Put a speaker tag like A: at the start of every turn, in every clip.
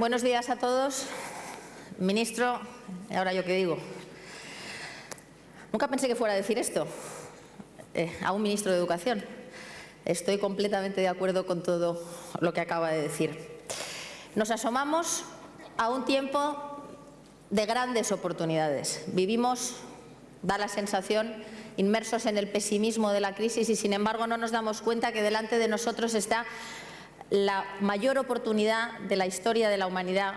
A: Buenos días a todos. Ministro, ahora yo qué digo. Nunca pensé que fuera a decir esto a un ministro de Educación. Estoy completamente de acuerdo con todo lo que acaba de decir. Nos asomamos a un tiempo de grandes oportunidades. Vivimos, da la sensación, inmersos en el pesimismo de la crisis y, sin embargo, no nos damos cuenta que delante de nosotros está la mayor oportunidad de la historia de la humanidad,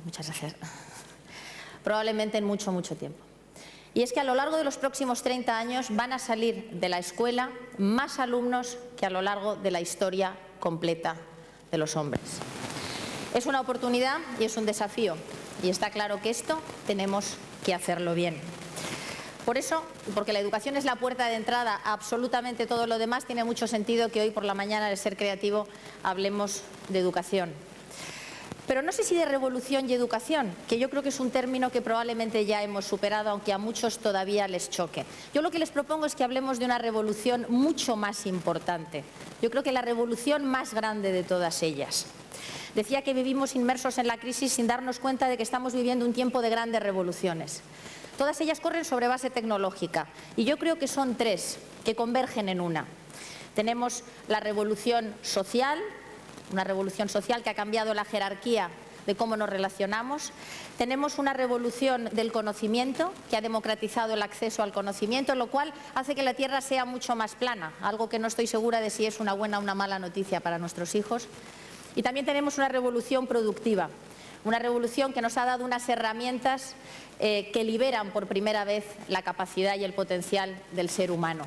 A: muchas gracias, probablemente en mucho, mucho tiempo. Y es que a lo largo de los próximos 30 años van a salir de la escuela más alumnos que a lo largo de la historia completa de los hombres. Es una oportunidad y es un desafío, y está claro que esto tenemos que hacerlo bien. Por eso, porque la educación es la puerta de entrada a absolutamente todo lo demás, tiene mucho sentido que hoy por la mañana, de Ser Creativo, hablemos de educación. Pero no sé si de revolución y educación, que yo creo que es un término que probablemente ya hemos superado, aunque a muchos todavía les choque. Yo lo que les propongo es que hablemos de una revolución mucho más importante. Yo creo que la revolución más grande de todas ellas. Decía que vivimos inmersos en la crisis sin darnos cuenta de que estamos viviendo un tiempo de grandes revoluciones. Todas ellas corren sobre base tecnológica y yo creo que son tres que convergen en una. Tenemos la revolución social, una revolución social que ha cambiado la jerarquía de cómo nos relacionamos. Tenemos una revolución del conocimiento que ha democratizado el acceso al conocimiento, lo cual hace que la Tierra sea mucho más plana, algo que no estoy segura de si es una buena o una mala noticia para nuestros hijos. Y también tenemos una revolución productiva. Una revolución que nos ha dado unas herramientas que liberan por primera vez la capacidad y el potencial del ser humano.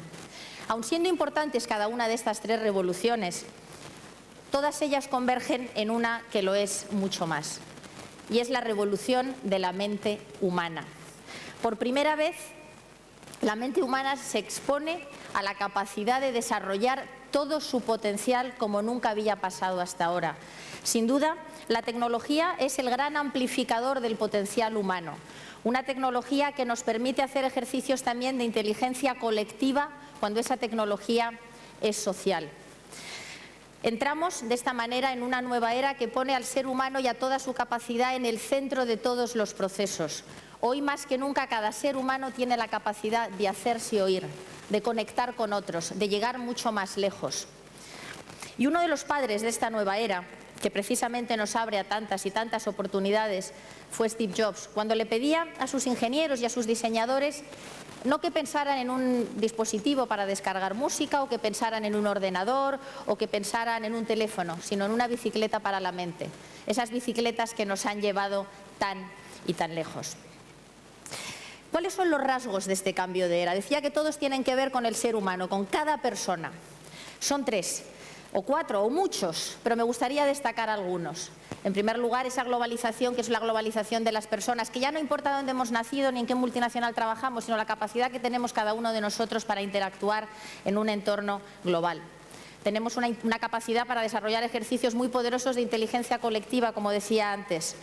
A: Aun siendo importantes cada una de estas tres revoluciones, todas ellas convergen en una que lo es mucho más, y es la revolución de la mente humana. Por primera vez, la mente humana se expone a la capacidad de desarrollar todo su potencial como nunca había pasado hasta ahora. Sin duda, la tecnología es el gran amplificador del potencial humano. Una tecnología que nos permite hacer ejercicios también de inteligencia colectiva cuando esa tecnología es social. Entramos de esta manera en una nueva era que pone al ser humano y a toda su capacidad en el centro de todos los procesos. Hoy más que nunca cada ser humano tiene la capacidad de hacerse oír, de conectar con otros, de llegar mucho más lejos. Y uno de los padres de esta nueva era, que precisamente nos abre a tantas y tantas oportunidades, fue Steve Jobs, cuando le pedía a sus ingenieros y a sus diseñadores no que pensaran en un dispositivo para descargar música, o que pensaran en un ordenador, o que pensaran en un teléfono, sino en una bicicleta para la mente. Esas bicicletas que nos han llevado tan y tan lejos. ¿Cuáles son los rasgos de este cambio de era? Decía que todos tienen que ver con el ser humano, con cada persona. Son tres, o cuatro, o muchos, pero me gustaría destacar algunos. En primer lugar, esa globalización, que es la globalización de las personas, que ya no importa dónde hemos nacido ni en qué multinacional trabajamos, sino la capacidad que tenemos cada uno de nosotros para interactuar en un entorno global. Tenemos una capacidad para desarrollar ejercicios muy poderosos de inteligencia colectiva, como decía antes.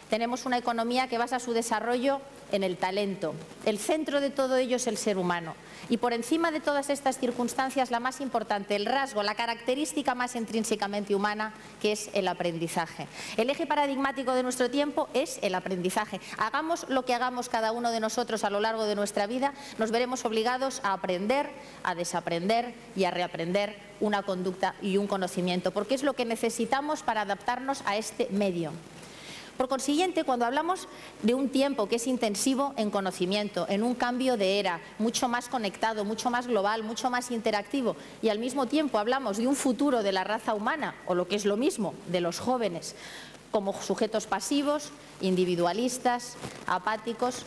A: Tenemos una economía que basa su desarrollo en el talento. El centro de todo ello es el ser humano. Y por encima de todas estas circunstancias, la más importante, el rasgo, la característica más intrínsecamente humana, que es el aprendizaje. El eje paradigmático de nuestro tiempo es el aprendizaje. Hagamos lo que hagamos cada uno de nosotros a lo largo de nuestra vida, nos veremos obligados a aprender, a desaprender y a reaprender una conducta y un conocimiento, porque es lo que necesitamos para adaptarnos a este medio. Por consiguiente, cuando hablamos de un tiempo que es intensivo en conocimiento, en un cambio de era, mucho más conectado, mucho más global, mucho más interactivo, y al mismo tiempo hablamos de un futuro de la raza humana, o lo que es lo mismo, de los jóvenes, como sujetos pasivos, individualistas, apáticos,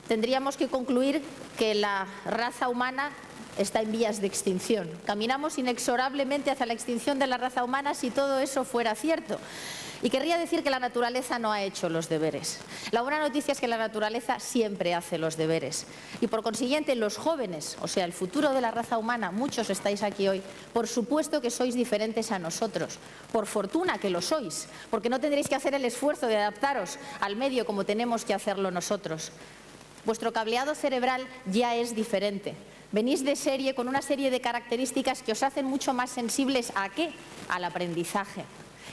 A: tendríamos que concluir que la raza humana está en vías de extinción. Caminamos inexorablemente hacia la extinción de la raza humana si todo eso fuera cierto. Y querría decir que la naturaleza no ha hecho los deberes. La buena noticia es que la naturaleza siempre hace los deberes. Y por consiguiente, los jóvenes, o sea, el futuro de la raza humana, muchos estáis aquí hoy, por supuesto que sois diferentes a nosotros. Por fortuna que lo sois, porque no tendréis que hacer el esfuerzo de adaptaros al medio como tenemos que hacerlo nosotros. Vuestro cableado cerebral ya es diferente. Venís de serie con una serie de características que os hacen mucho más sensibles ¿a qué? Al aprendizaje.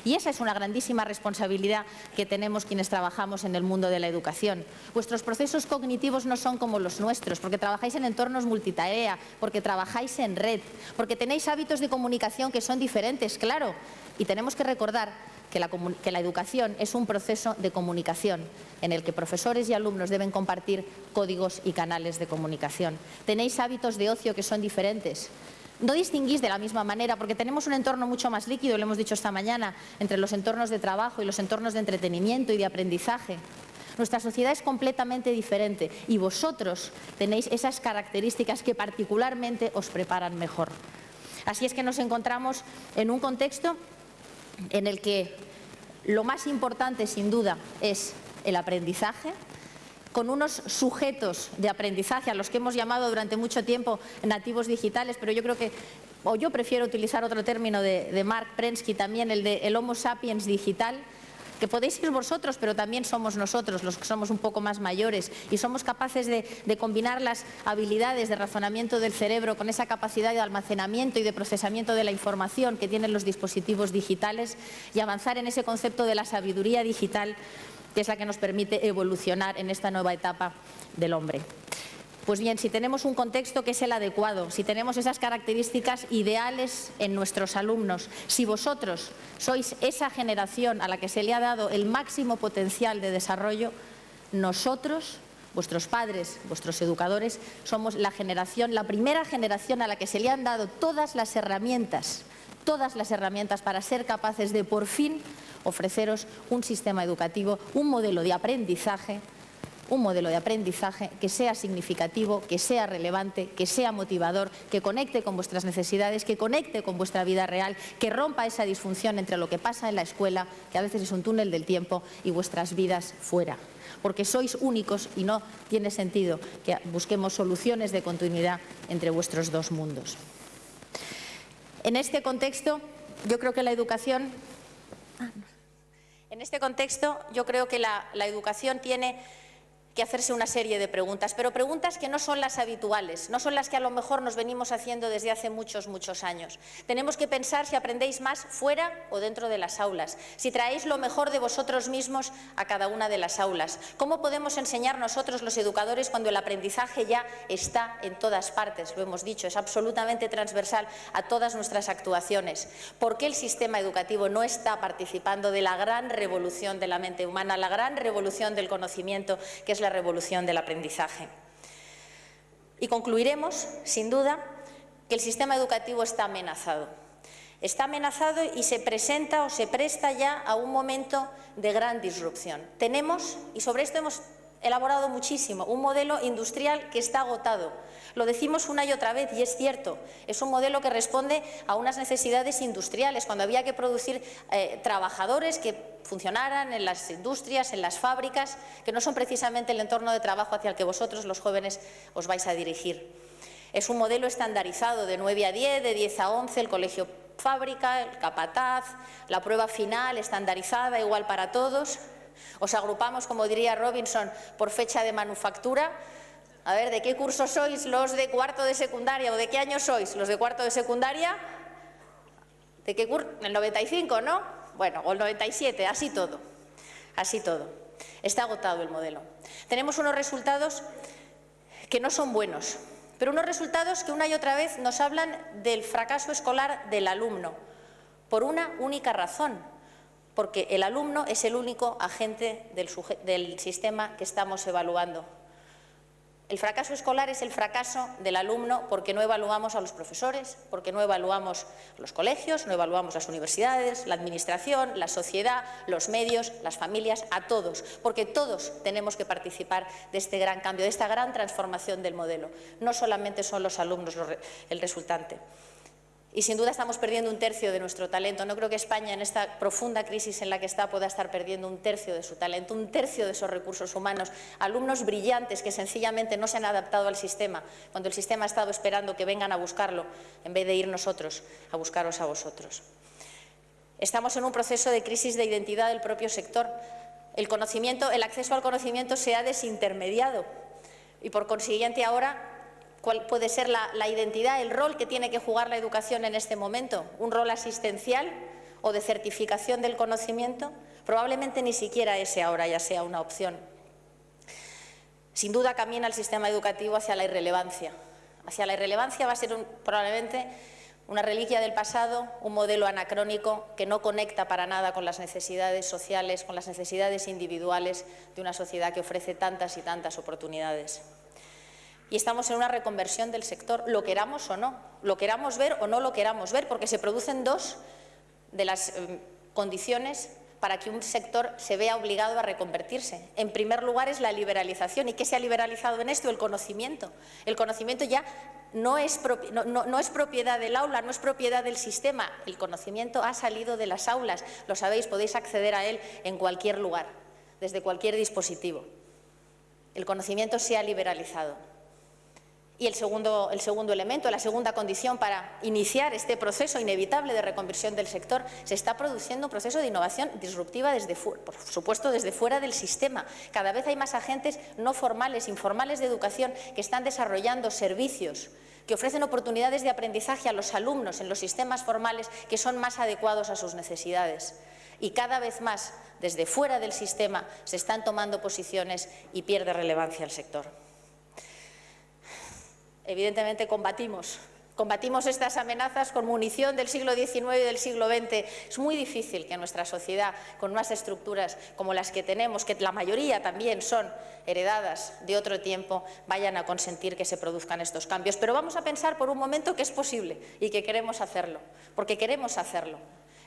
A: Y esa es una grandísima responsabilidad que tenemos quienes trabajamos en el mundo de la educación. Vuestros procesos cognitivos no son como los nuestros, porque trabajáis en entornos multitarea, porque trabajáis en red, porque tenéis hábitos de comunicación que son diferentes, claro. Y tenemos que recordar que la educación es un proceso de comunicación en el que profesores y alumnos deben compartir códigos y canales de comunicación. Tenéis hábitos de ocio que son diferentes. No distinguís de la misma manera porque tenemos un entorno mucho más líquido, lo hemos dicho esta mañana, entre los entornos de trabajo y los entornos de entretenimiento y de aprendizaje. Nuestra sociedad es completamente diferente y vosotros tenéis esas características que particularmente os preparan mejor. Así es que nos encontramos en un contexto en el que lo más importante, sin duda, es el aprendizaje, con unos sujetos de aprendizaje a los que hemos llamado durante mucho tiempo nativos digitales, pero yo creo que, o yo prefiero utilizar otro término de Mark Prensky también, el de el Homo sapiens digital, que podéis ser vosotros, pero también somos nosotros los que somos un poco más mayores y somos capaces de combinar las habilidades de razonamiento del cerebro con esa capacidad de almacenamiento y de procesamiento de la información que tienen los dispositivos digitales y avanzar en ese concepto de la sabiduría digital, que es la que nos permite evolucionar en esta nueva etapa del hombre. Pues bien, si tenemos un contexto que es el adecuado, si tenemos esas características ideales en nuestros alumnos, si vosotros sois esa generación a la que se le ha dado el máximo potencial de desarrollo, nosotros, vuestros padres, vuestros educadores, somos la primera generación a la que se le han dado todas las herramientas para ser capaces de por fin ofreceros un sistema educativo, un modelo de aprendizaje que sea significativo, que sea relevante, que sea motivador, que conecte con vuestras necesidades, que conecte con vuestra vida real, que rompa esa disfunción entre lo que pasa en la escuela, que a veces es un túnel del tiempo, y vuestras vidas fuera. Porque sois únicos y no tiene sentido que busquemos soluciones de continuidad entre vuestros dos mundos. En este contexto, yo creo que la educación tiene que hacerse una serie de preguntas, pero preguntas que no son las habituales, no son las que a lo mejor nos venimos haciendo desde hace muchos años. Tenemos que pensar si aprendéis más fuera o dentro de las aulas, si traéis lo mejor de vosotros mismos a cada una de las aulas. ¿Cómo podemos enseñar nosotros los educadores cuando el aprendizaje ya está en todas partes? Lo hemos dicho, es absolutamente transversal a todas nuestras actuaciones. ¿Por qué el sistema educativo no está participando de la gran revolución de la mente humana, la gran revolución del conocimiento, que es la revolución del aprendizaje? Y concluiremos, sin duda, que el sistema educativo está amenazado. Está amenazado y se presenta o se presta ya a un momento de gran disrupción. Tenemos, y sobre esto hemos elaborado muchísimo, un modelo industrial que está agotado. Lo decimos una y otra vez y es cierto, es un modelo que responde a unas necesidades industriales, cuando había que producir trabajadores que funcionaran en las industrias, en las fábricas, que no son precisamente el entorno de trabajo hacia el que vosotros, los jóvenes, os vais a dirigir. Es un modelo estandarizado de 9 a 10, de 10 a 11, el colegio fábrica, el capataz, la prueba final estandarizada, igual para todos. Os agrupamos, como diría Robinson, por fecha de manufactura. A ver, ¿de qué curso sois los de cuarto de secundaria o de qué año sois los de cuarto de secundaria? ¿De qué curso? El 95, ¿no? Bueno, o el 97, así todo. Así todo. Está agotado el modelo. Tenemos unos resultados que no son buenos, pero unos resultados que una y otra vez nos hablan del fracaso escolar del alumno, por una única razón, porque el alumno es el único agente del sistema que estamos evaluando. El fracaso escolar es el fracaso del alumno porque no evaluamos a los profesores, porque no evaluamos los colegios, no evaluamos las universidades, la administración, la sociedad, los medios, las familias, a todos, porque todos tenemos que participar de este gran cambio, de esta gran transformación del modelo. No solamente son los alumnos el resultante. Y sin duda estamos perdiendo un tercio de nuestro talento. No creo que España, en esta profunda crisis en la que está, pueda estar perdiendo un tercio de su talento, un tercio de esos recursos humanos. Alumnos brillantes que sencillamente no se han adaptado al sistema, cuando el sistema ha estado esperando que vengan a buscarlo, en vez de ir nosotros a buscaros a vosotros. Estamos en un proceso de crisis de identidad del propio sector. El acceso al conocimiento se ha desintermediado y, por consiguiente, ahora, ¿cuál puede ser la identidad, el rol que tiene que jugar la educación en este momento? ¿Un rol asistencial? o de certificación del conocimiento, probablemente ni siquiera ese ahora ya sea una opción. Sin duda camina el sistema educativo hacia la irrelevancia. Hacia la irrelevancia va a ser probablemente una reliquia del pasado, un modelo anacrónico que no conecta para nada con las necesidades sociales, con las necesidades individuales de una sociedad que ofrece tantas y tantas oportunidades. Y estamos en una reconversión del sector, lo queramos o no, lo queramos ver o no lo queramos ver, porque se producen dos de las condiciones para que un sector se vea obligado a reconvertirse. En primer lugar es la liberalización. ¿Y qué se ha liberalizado en esto? El conocimiento. El conocimiento ya no es propiedad del aula, no es propiedad del sistema. El conocimiento ha salido de las aulas. Lo sabéis, podéis acceder a él en cualquier lugar, desde cualquier dispositivo. El conocimiento se ha liberalizado. Y el segundo elemento, la segunda condición para iniciar este proceso inevitable de reconversión del sector, se está produciendo un proceso de innovación disruptiva, por supuesto, desde fuera del sistema. Cada vez hay más agentes no formales, informales de educación que están desarrollando servicios que ofrecen oportunidades de aprendizaje a los alumnos en los sistemas formales que son más adecuados a sus necesidades. Y cada vez más, desde fuera del sistema, se están tomando posiciones y pierde relevancia el sector. Evidentemente combatimos estas amenazas con munición del siglo XIX y del siglo XX. Es muy difícil que nuestra sociedad, con unas estructuras como las que tenemos, que la mayoría también son heredadas de otro tiempo, vayan a consentir que se produzcan estos cambios. Pero vamos a pensar por un momento que es posible y que queremos hacerlo, porque queremos hacerlo.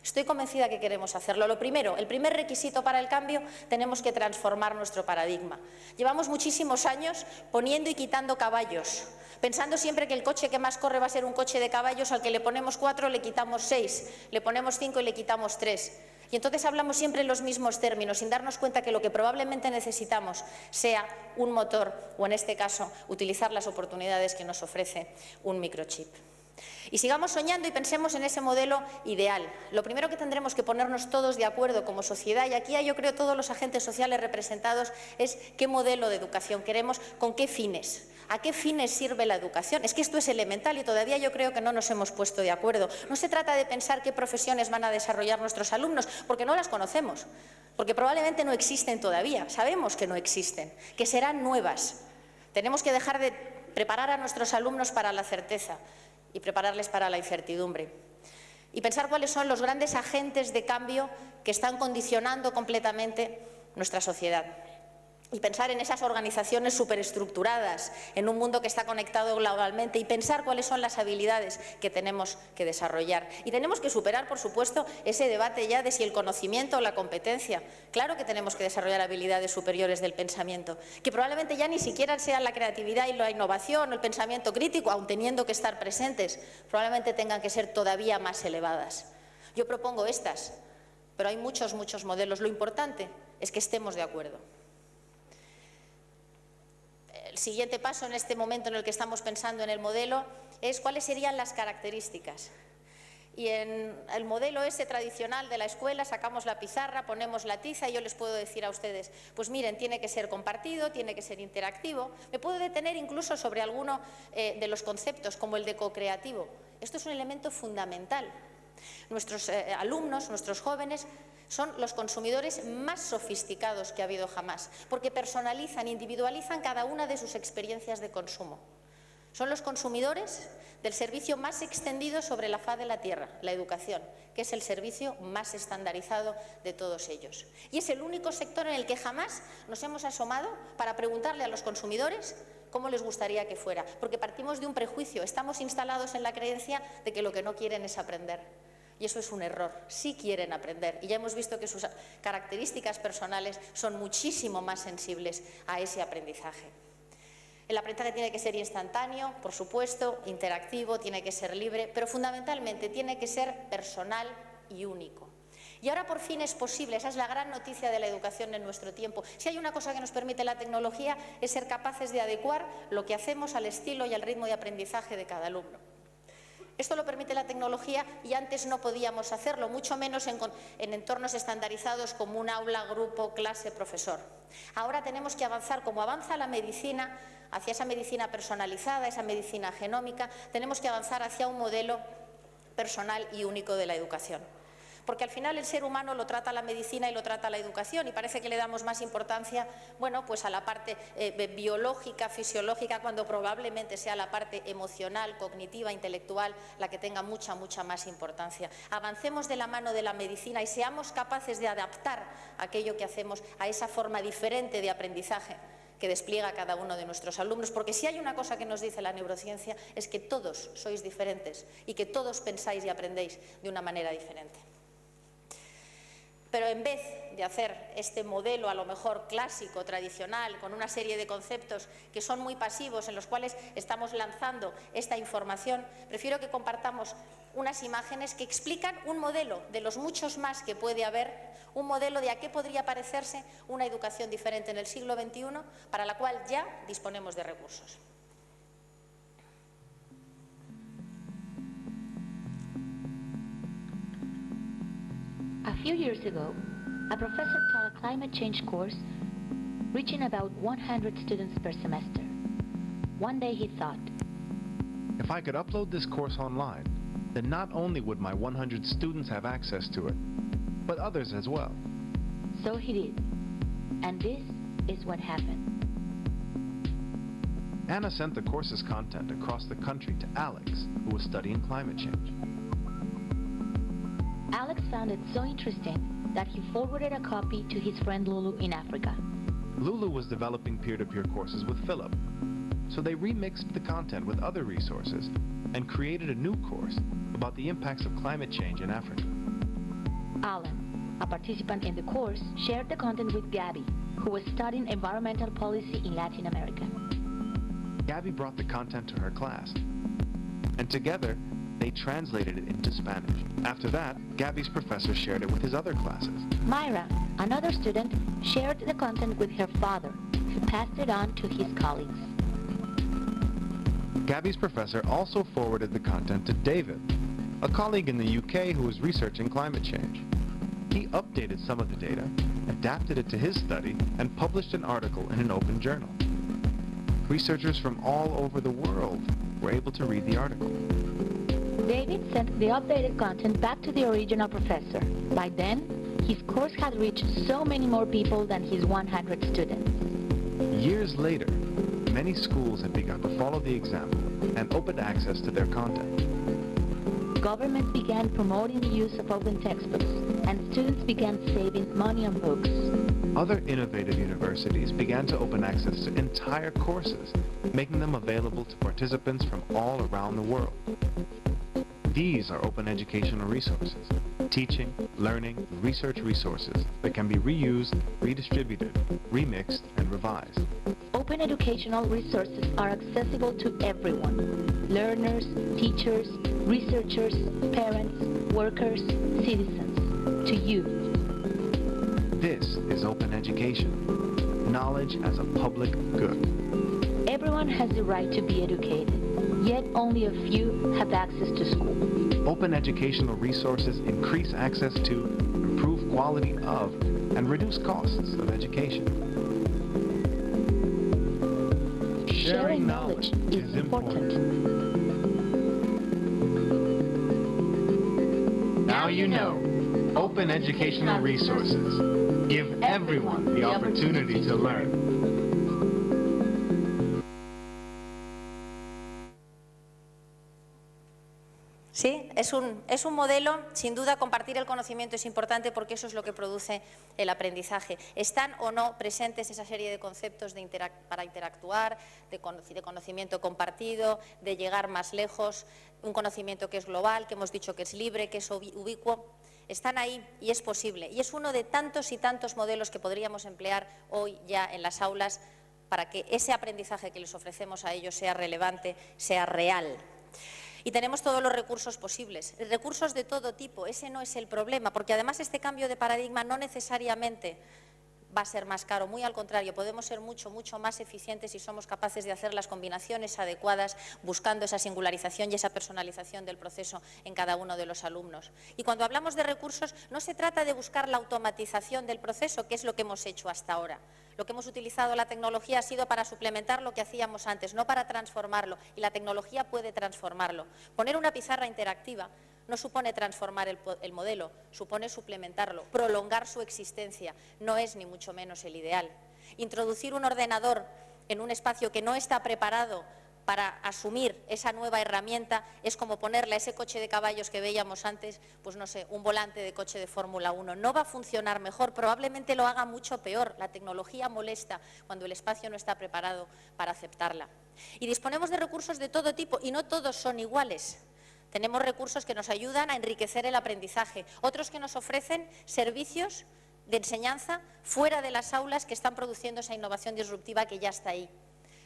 A: Estoy convencida que queremos hacerlo. Lo primero, el primer requisito para el cambio, tenemos que transformar nuestro paradigma. Llevamos muchísimos años poniendo y quitando caballos, pensando siempre que el coche que más corre va a ser un coche de caballos al que le ponemos 4, le quitamos 6, le ponemos 5 y le quitamos 3. Y entonces hablamos siempre en los mismos términos, sin darnos cuenta que lo que probablemente necesitamos sea un motor o, en este caso, utilizar las oportunidades que nos ofrece un microchip. Y sigamos soñando y pensemos en ese modelo ideal. Lo primero que tendremos que ponernos todos de acuerdo como sociedad, y aquí hay, yo creo, todos los agentes sociales representados, es qué modelo de educación queremos, con qué fines. ¿A qué fines sirve la educación? Es que esto es elemental y todavía yo creo que no nos hemos puesto de acuerdo. No se trata de pensar qué profesiones van a desarrollar nuestros alumnos, porque no las conocemos, porque probablemente no existen todavía. Sabemos que no existen, que serán nuevas. Tenemos que dejar de preparar a nuestros alumnos para la certeza y prepararles para la incertidumbre. Y pensar cuáles son los grandes agentes de cambio que están condicionando completamente nuestra sociedad. Y pensar en esas organizaciones superestructuradas, en un mundo que está conectado globalmente, y pensar cuáles son las habilidades que tenemos que desarrollar. Y tenemos que superar, por supuesto, ese debate ya de si el conocimiento o la competencia. Claro que tenemos que desarrollar habilidades superiores del pensamiento, que probablemente ya ni siquiera sean la creatividad y la innovación o el pensamiento crítico, aun teniendo que estar presentes, probablemente tengan que ser todavía más elevadas. Yo propongo estas, pero hay muchos modelos. Lo importante es que estemos de acuerdo. El siguiente paso en este momento en el que estamos pensando en el modelo es cuáles serían las características. Y en el modelo ese tradicional de la escuela sacamos la pizarra, ponemos la tiza y yo les puedo decir a ustedes, pues miren, tiene que ser compartido, tiene que ser interactivo. Me puedo detener incluso sobre alguno de los conceptos, como el de co-creativo. Esto es un elemento fundamental. Nuestros alumnos, nuestros jóvenes, son los consumidores más sofisticados que ha habido jamás, porque personalizan, individualizan cada una de sus experiencias de consumo. Son los consumidores del servicio más extendido sobre la faz de la Tierra, la educación, que es el servicio más estandarizado de todos ellos. Y es el único sector en el que jamás nos hemos asomado para preguntarle a los consumidores cómo les gustaría que fuera, porque partimos de un prejuicio, estamos instalados en la creencia de que lo que no quieren es aprender. Y eso es un error. Sí quieren aprender y ya hemos visto que sus características personales son muchísimo más sensibles a ese aprendizaje. El aprendizaje tiene que ser instantáneo, por supuesto, interactivo, tiene que ser libre, pero fundamentalmente tiene que ser personal y único. Y ahora por fin es posible, esa es la gran noticia de la educación en nuestro tiempo. Si hay una cosa que nos permite la tecnología es ser capaces de adecuar lo que hacemos al estilo y al ritmo de aprendizaje de cada alumno. Esto lo permite la tecnología y antes no podíamos hacerlo, mucho menos en entornos estandarizados como un aula, grupo, clase, profesor. Ahora tenemos que avanzar, como avanza la medicina, hacia esa medicina personalizada, esa medicina genómica, tenemos que avanzar hacia un modelo personal y único de la educación. Porque al final el ser humano lo trata la medicina y lo trata la educación y parece que le damos más importancia, bueno, pues a la parte biológica, fisiológica, cuando probablemente sea la parte emocional, cognitiva, intelectual, la que tenga mucha más importancia. Avancemos de la mano de la medicina y seamos capaces de adaptar aquello que hacemos a esa forma diferente de aprendizaje que despliega cada uno de nuestros alumnos, porque si hay una cosa que nos dice la neurociencia es que todos sois diferentes y que todos pensáis y aprendéis de una manera diferente. Pero en vez de hacer este modelo a lo mejor clásico, tradicional, con una serie de conceptos que son muy pasivos, en los cuales estamos lanzando esta información, prefiero que compartamos unas imágenes que explican un modelo de los muchos más que puede haber, un modelo de a qué podría parecerse una educación diferente en el siglo XXI, para la cual ya disponemos de recursos.
B: A few years ago, a professor taught a climate change course reaching about 100 students per semester. One day he thought,
C: if I could upload this course online, then not only would my 100 students have access to it, but others as well.
B: So he did. And this is what happened.
C: Anna sent the course's content across the country to Alex, who was studying climate change.
B: Alex found it so interesting that he forwarded a copy to his friend Lulu in Africa.
C: Lulu was developing peer-to-peer courses with Philip, so they remixed the content with other resources and created a new course about the impacts of climate change in Africa.
B: Alan, a participant in the course, shared the content with Gabby, who was studying environmental policy in Latin America.
C: Gabby brought the content to her class, and together they translated it into Spanish. After that, Gabby's professor shared it with his other classes.
B: Myra, another student, shared the content with her father, who passed it on to his colleagues.
C: Gabby's professor also forwarded the content to David, a colleague in the UK who was researching climate change. He updated some of the data, adapted it to his study, and published an article in an open journal. Researchers from all over the world were able to read the article.
B: David sent the updated content back to the original professor. By then, his course had reached so many more people than his 100 students.
C: Years later, many schools had begun to follow the example and opened access to their content.
B: Governments began promoting the use of open textbooks, and students began saving money on books.
C: Other innovative universities began to open access to entire courses, making them available to participants from all around the world. These are open educational resources, teaching, learning, research resources that can be reused, redistributed, remixed, and revised.
B: Open educational resources are accessible to everyone: learners, teachers, researchers, parents, workers, citizens, to you.
C: This is open education, knowledge as a public good.
B: Everyone has the right to be educated, yet only a few have access to school.
C: Open educational resources increase access to, improve quality of, and reduce costs of education.
B: Sharing knowledge is important.
C: Now you know. Open educational resources. Give everyone the opportunity to learn.
A: Sí, es un modelo, sin duda compartir el conocimiento es importante porque eso es lo que produce el aprendizaje. ¿Están o no presentes esa serie de conceptos para interactuar, de conocimiento compartido, de llegar más lejos, un conocimiento que es global, que hemos dicho que es libre, que es ubicuo? Están ahí y es posible. Y es uno de tantos y tantos modelos que podríamos emplear hoy ya en las aulas para que ese aprendizaje que les ofrecemos a ellos sea relevante, sea real. Y tenemos todos los recursos posibles, recursos de todo tipo, ese no es el problema, porque además este cambio de paradigma no necesariamente va a ser más caro, muy al contrario, podemos ser mucho más eficientes si somos capaces de hacer las combinaciones adecuadas, buscando esa singularización y esa personalización del proceso en cada uno de los alumnos. Y cuando hablamos de recursos, no se trata de buscar la automatización del proceso, que es lo que hemos hecho hasta ahora. Lo que hemos utilizado la tecnología ha sido para suplementar lo que hacíamos antes, no para transformarlo, y la tecnología puede transformarlo. Poner una pizarra interactiva No supone transformar el modelo, supone suplementarlo, prolongar su existencia. No es ni mucho menos el ideal. Introducir un ordenador en un espacio que no está preparado para asumir esa nueva herramienta es como ponerle a ese coche de caballos que veíamos antes, pues no sé, un volante de coche de Fórmula 1. No va a funcionar mejor, probablemente lo haga mucho peor. La tecnología molesta cuando el espacio no está preparado para aceptarla. Y disponemos de recursos de todo tipo y no todos son iguales. Tenemos recursos que nos ayudan a enriquecer el aprendizaje, otros que nos ofrecen servicios de enseñanza fuera de las aulas que están produciendo esa innovación disruptiva que ya está ahí.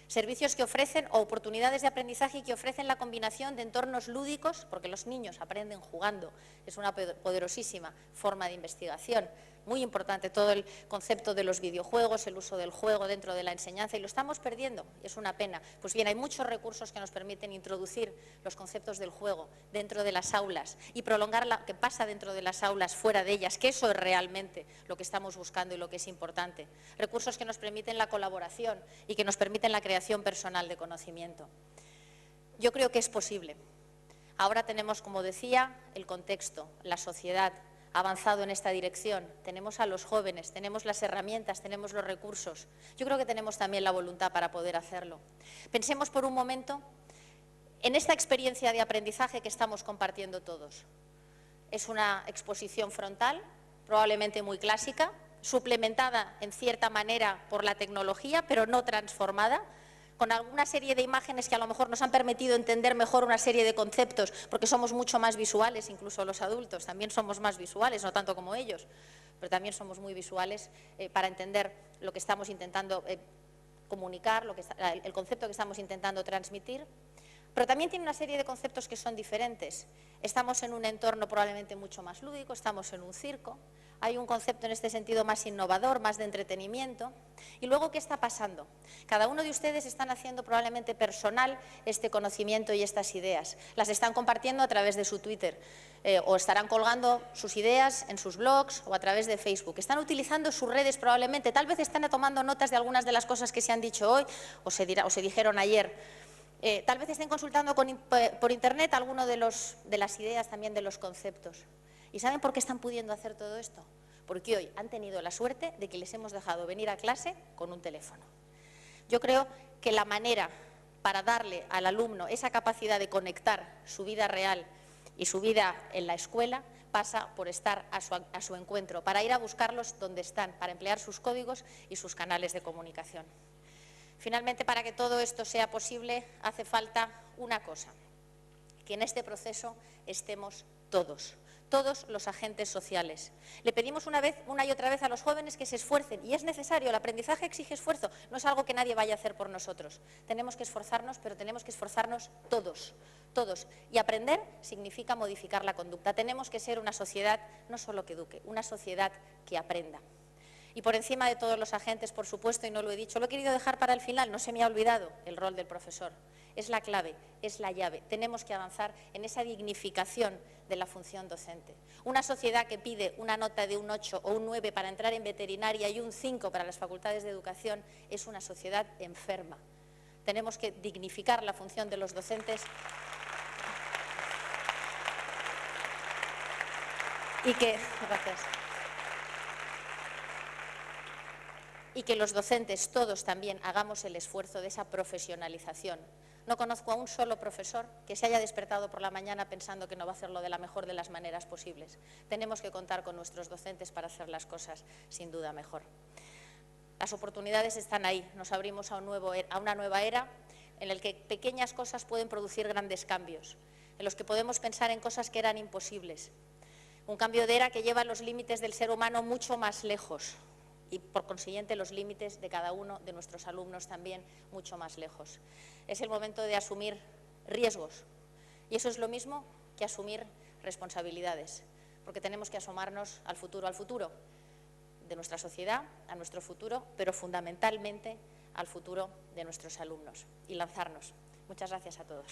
A: Servicios que ofrecen, o oportunidades de aprendizaje que ofrecen la combinación de entornos lúdicos, porque los niños aprenden jugando, es una poderosísima forma de investigación. Muy importante todo el concepto de los videojuegos, el uso del juego dentro de la enseñanza, y lo estamos perdiendo, es una pena. Pues bien, hay muchos recursos que nos permiten introducir los conceptos del juego dentro de las aulas y prolongar lo que pasa dentro de las aulas fuera de ellas, que eso es realmente lo que estamos buscando y lo que es importante. Recursos que nos permiten la colaboración y que nos permiten la creación personal de conocimiento. Yo creo que es posible. Ahora tenemos, como decía, el contexto, la sociedad ha avanzado en esta dirección, tenemos a los jóvenes, tenemos las herramientas, tenemos los recursos. Yo creo que tenemos también la voluntad para poder hacerlo. Pensemos por un momento en esta experiencia de aprendizaje que estamos compartiendo todos. Es una exposición frontal, probablemente muy clásica, suplementada en cierta manera por la tecnología, pero no transformada, con alguna serie de imágenes que a lo mejor nos han permitido entender mejor una serie de conceptos, porque somos mucho más visuales, incluso los adultos, también somos más visuales, no tanto como ellos, pero también somos muy visuales para entender lo que estamos intentando comunicar, el concepto que estamos intentando transmitir. Pero también tiene una serie de conceptos que son diferentes. Estamos en un entorno probablemente mucho más lúdico, estamos en un circo, hay un concepto en este sentido más innovador, más de entretenimiento. Y luego, ¿qué está pasando? Cada uno de ustedes están haciendo probablemente personal este conocimiento y estas ideas. Las están compartiendo a través de su Twitter o estarán colgando sus ideas en sus blogs o a través de Facebook. Están utilizando sus redes probablemente, tal vez están tomando notas de algunas de las cosas que se han dicho hoy o se dijeron ayer. Tal vez estén consultando por internet algunas de las ideas, también de los conceptos. ¿Y saben por qué están pudiendo hacer todo esto? Porque hoy han tenido la suerte de que les hemos dejado venir a clase con un teléfono. Yo creo que la manera para darle al alumno esa capacidad de conectar su vida real y su vida en la escuela pasa por estar a su encuentro, para ir a buscarlos donde están, para emplear sus códigos y sus canales de comunicación. Finalmente, para que todo esto sea posible, hace falta una cosa, que en este proceso estemos todos los agentes sociales. Le pedimos una y otra vez a los jóvenes que se esfuercen, y es necesario, el aprendizaje exige esfuerzo, no es algo que nadie vaya a hacer por nosotros. Tenemos que esforzarnos, pero tenemos que esforzarnos todos. Y aprender significa modificar la conducta. Tenemos que ser una sociedad, no solo que eduque, una sociedad que aprenda. Y por encima de todos los agentes, por supuesto, y no lo he dicho, lo he querido dejar para el final, no se me ha olvidado el rol del profesor. Es la clave, es la llave. Tenemos que avanzar en esa dignificación de la función docente. Una sociedad que pide una nota de un 8 o un 9 para entrar en veterinaria y un 5 para las facultades de educación es una sociedad enferma. Tenemos que dignificar la función de los docentes Gracias. Y que los docentes, todos también, hagamos el esfuerzo de esa profesionalización. No conozco a un solo profesor que se haya despertado por la mañana pensando que no va a hacerlo de la mejor de las maneras posibles. Tenemos que contar con nuestros docentes para hacer las cosas, sin duda, mejor. Las oportunidades están ahí. Nos abrimos a una nueva era en la que pequeñas cosas pueden producir grandes cambios, en los que podemos pensar en cosas que eran imposibles. Un cambio de era que lleva los límites del ser humano mucho más lejos, y por consiguiente los límites de cada uno de nuestros alumnos también mucho más lejos. Es el momento de asumir riesgos, y eso es lo mismo que asumir responsabilidades, porque tenemos que asomarnos al futuro de nuestra sociedad, a nuestro futuro, pero fundamentalmente al futuro de nuestros alumnos, y lanzarnos. Muchas gracias a todos.